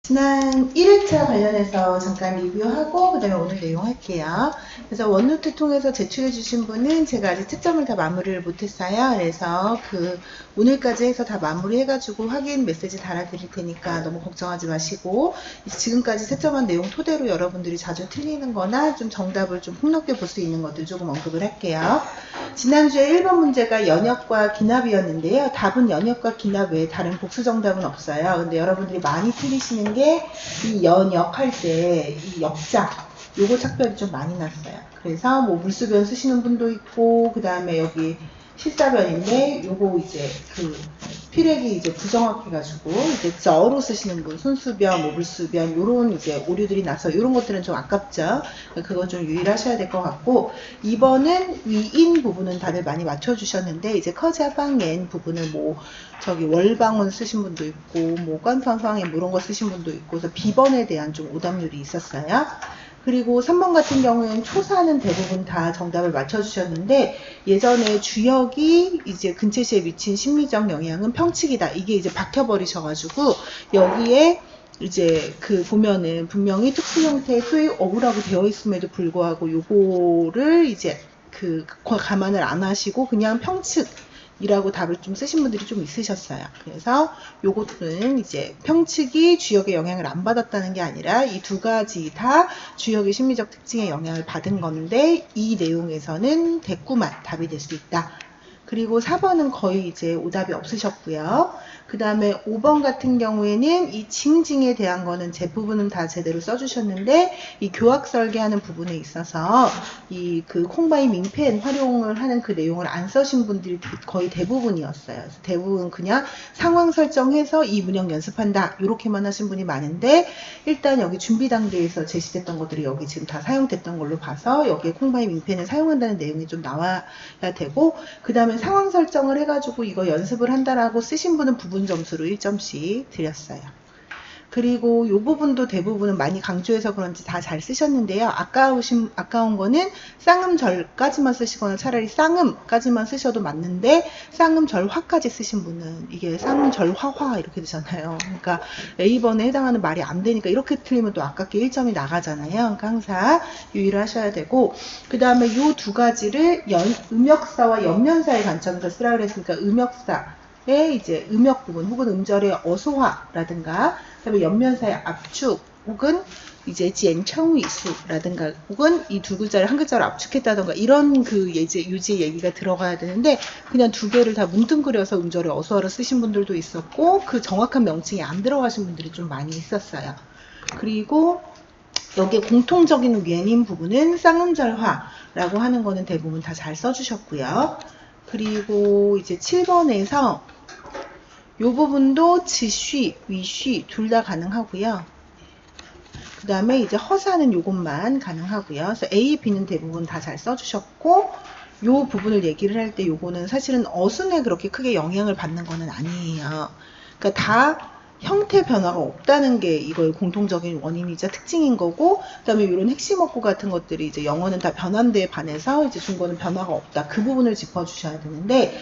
지난 1회차 관련해서 잠깐 리뷰하고 그 다음에 오늘 내용 할게요. 그래서 원노트 통해서 제출해 주신 분은 제가 아직 채점을 다 마무리를 못했어요. 그래서 오늘까지 해서 다 마무리 해가지고 확인 메시지 달아드릴 테니까 너무 걱정하지 마시고, 지금까지 채점한 내용 토대로 여러분들이 자주 틀리는 거나 좀 정답을 좀 폭넓게 볼 수 있는 것들 조금 언급을 할게요. 지난주에 1번 문제가 연역과 기납이었는데요. 답은 연역과 기납 외에 다른 복수 정답은 없어요. 근데 여러분들이 많이 틀리시는 게 이 연역할 때 이 역자 요거 착별이 좀 많이 났어요. 그래서 뭐 물수변 쓰시는 분도 있고, 그 다음에 여기 실사변인데 요거 이제 피렉이 이제 부정확해가지고 이제 저로 쓰시는 분, 순수변, 뭐 물수변 요런 이제 오류들이 나서 요런 것들은 좀 아깝죠. 그거 좀 유의하셔야 될 것 같고, 2번은 위인 부분은 다들 많이 맞춰주셨는데 이제 커자방엔 부분을 뭐 저기 월방원 쓰신 분도 있고 뭐 관방방엔 이런 거 쓰신 분도 있고, 그래서 B번에 대한 좀 오답률이 있었어요. 그리고 3번 같은 경우에는 초사는 대부분 다 정답을 맞춰주셨는데, 예전에 주역이 이제 근체시에 미친 심리적 영향은 평칙이다. 이게 이제 박혀버리셔가지고, 여기에 이제 보면은 분명히 특수 형태의 소위 어구라고 되어 있음에도 불구하고 요거를 이제 감안을 안 하시고 그냥 평칙 이라고 답을 좀 쓰신 분들이 좀 있으셨어요. 그래서 요것은 이제 평칙이 주역의 영향을 안 받았다는 게 아니라 이 두 가지 다 주역의 심리적 특징에 영향을 받은 건데, 이 내용에서는 대꾸만 답이 될 수 있다. 그리고 4번은 거의 이제 오답이 없으셨고요. 그 다음에 5번 같은 경우에는 이 징징에 대한 거는 제 부분은 다 제대로 써주셨는데, 이 교학 설계하는 부분에 있어서 이 콩바이 민펜 활용을 하는 그 내용을 안 써신 분들이 거의 대부분이었어요. 그래서 대부분 그냥 상황 설정해서 이 문형 연습한다 이렇게만 하신 분이 많은데, 일단 여기 준비 단계에서 제시됐던 것들이 여기 지금 다 사용됐던 걸로 봐서 여기에 콩바이 민펜을 사용한다는 내용이 좀 나와야 되고, 그 다음에 상황 설정을 해가지고 이거 연습을 한다라고 쓰신 분은 부분 점수로 1점씩 드렸어요. 그리고 이 부분도 대부분은 많이 강조해서 그런지 다 잘 쓰셨는데요. 아까운 거는 쌍음절까지만 쓰시거나 차라리 쌍음까지만 쓰셔도 맞는데, 쌍음절화까지 쓰신 분은 이게 쌍음절화화 이렇게 되잖아요. 그러니까 A번에 해당하는 말이 안 되니까 이렇게 틀리면 또 아깝게 1점이 나가잖아요. 그러니까 항상 유의를 하셔야 되고, 그 다음에 이 두 가지를 음역사와 옆면사의 관점에서 쓰라 그랬으니까 음역사의 이제 음역 부분 혹은 음절의 어소화라든가, 그다음에 옆면사의 압축 혹은 이제 지엔청위수라든가 혹은 이 두 글자를 한 글자로 압축했다던가 이런 유지 얘기가 들어가야 되는데, 그냥 두 개를 다 뭉뚱그려서 음절의 어소화로 쓰신 분들도 있었고, 그 정확한 명칭이 안 들어가신 분들이 좀 많이 있었어요. 그리고 여기에 공통적인原因 부분은 쌍음절화라고 하는 거는 대부분 다 잘 써주셨고요. 그리고 이제 7번에서 이 부분도 지쉬, 위쉬 둘 다 가능하고요. 그 다음에 이제 허사는 요것만 가능하고요. 그래서 A, B는 대부분 다 잘 써주셨고, 요 부분을 얘기를 할 때 요거는 사실은 어순에 그렇게 크게 영향을 받는 거는 아니에요. 그러니까 다 형태 변화가 없다는 게 이거의 공통적인 원인이자 특징인 거고, 그 다음에 이런 핵심 어구 같은 것들이 이제 영어는 다 변환대에 반해서 이제 중국어는 변화가 없다. 그 부분을 짚어주셔야 되는데,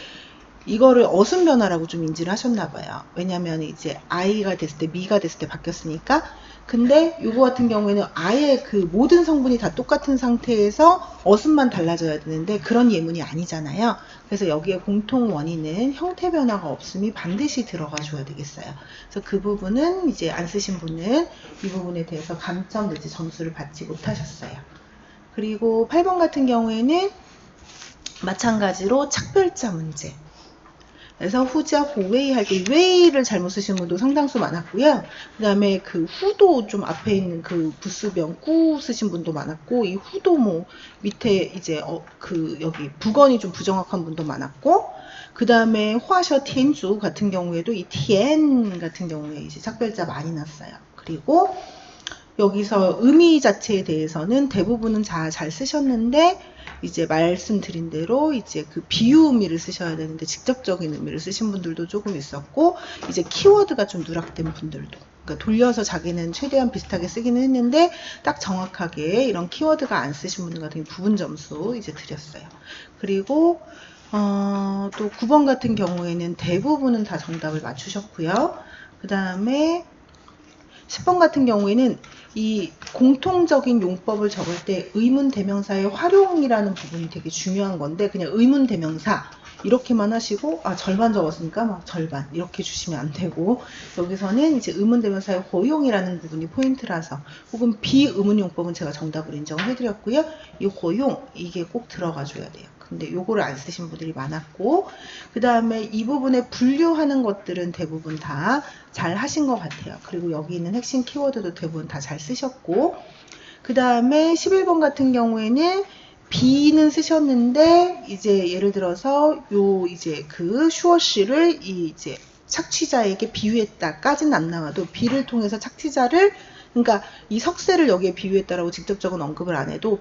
이거를 어순 변화라고 좀 인지를 하셨나 봐요. 왜냐면 이제 I가 됐을 때 미가 됐을 때 바뀌었으니까. 근데 요거 같은 경우에는 아예 모든 성분이 다 똑같은 상태에서 어순만 달라져야 되는데 그런 예문이 아니잖아요. 그래서 여기에 공통 원인은 형태 변화가 없음이 반드시 들어가 줘야 되겠어요. 그래서 그 부분은 이제 안 쓰신 분은 이 부분에 대해서 감점 내지 점수를 받지 못하셨어요. 그리고 8번 같은 경우에는 마찬가지로 착별자 문제. 그래서 후자 호웨이 할 때 웨이를 잘못 쓰신 분도 상당수 많았고요. 그 다음에 후도 좀 앞에 있는 부수변 꾸 쓰신 분도 많았고, 이 후도 뭐 밑에 이제 여기 부건이 좀 부정확한 분도 많았고, 그 다음에 화셔 텐주 같은 경우에도 이 티엔 같은 경우에 이제 착별자 많이 났어요. 그리고 여기서 의미 자체에 대해서는 대부분은 잘 쓰셨는데, 이제 말씀드린 대로 이제 비유 의미를 쓰셔야 되는데 직접적인 의미를 쓰신 분들도 조금 있었고, 이제 키워드가 좀 누락된 분들도, 그러니까 돌려서 자기는 최대한 비슷하게 쓰기는 했는데 딱 정확하게 이런 키워드가 안 쓰신 분들 같은 경우 부분 점수 이제 드렸어요. 그리고 또 9번 같은 경우에는 대부분은 다 정답을 맞추셨고요. 그 다음에 10번 같은 경우에는 이 공통적인 용법을 적을 때 의문대명사의 활용이라는 부분이 되게 중요한 건데, 그냥 의문대명사 이렇게만 하시고, 절반 적었으니까 막 절반 이렇게 주시면 안 되고, 여기서는 이제 의문대명사의 고용이라는 부분이 포인트라서, 혹은 비의문용법은 제가 정답으로 인정을 해드렸고요. 이 고용, 이게 꼭 들어가 줘야 돼요. 근데 요거를 안 쓰신 분들이 많았고, 그 다음에 이 부분에 분류하는 것들은 대부분 다 잘 하신 것 같아요. 그리고 여기 있는 핵심 키워드도 대부분 다 잘 쓰셨고, 그 다음에 11번 같은 경우에는 B는 쓰셨는데, 이제 예를 들어서 이제 그 슈어씨를 이제 착취자에게 비유했다까지는 안 나와도 B를 통해서 착취자를, 그러니까 이 석쇠를 여기에 비유했다라고 직접적인 언급을 안 해도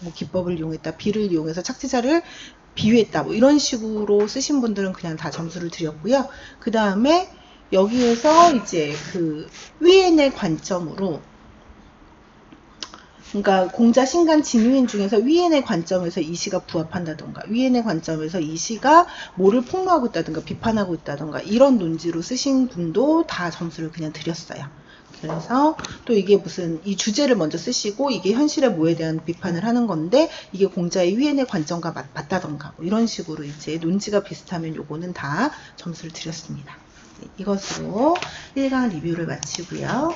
뭐 기법을 이용했다, B를 이용해서 착취자를 비유했다, 뭐 이런 식으로 쓰신 분들은 그냥 다 점수를 드렸고요. 그 다음에 여기에서 이제 그 위엔의 관점으로, 그러니까 공자, 신간, 진유인 중에서 위엔의 관점에서 이 시가 부합한다던가, 위엔의 관점에서 이 시가 뭐를 폭로하고 있다던가 비판하고 있다던가 이런 논지로 쓰신 분도 다 점수를 그냥 드렸어요. 그래서 또 이게 무슨 이 주제를 먼저 쓰시고 이게 현실의 뭐에 대한 비판을 하는 건데 이게 공자의 위엔의 관점과 맞다던가 뭐 이런 식으로 이제 논지가 비슷하면 요거는 다 점수를 드렸습니다. 이것으로 1강 리뷰를 마치고요.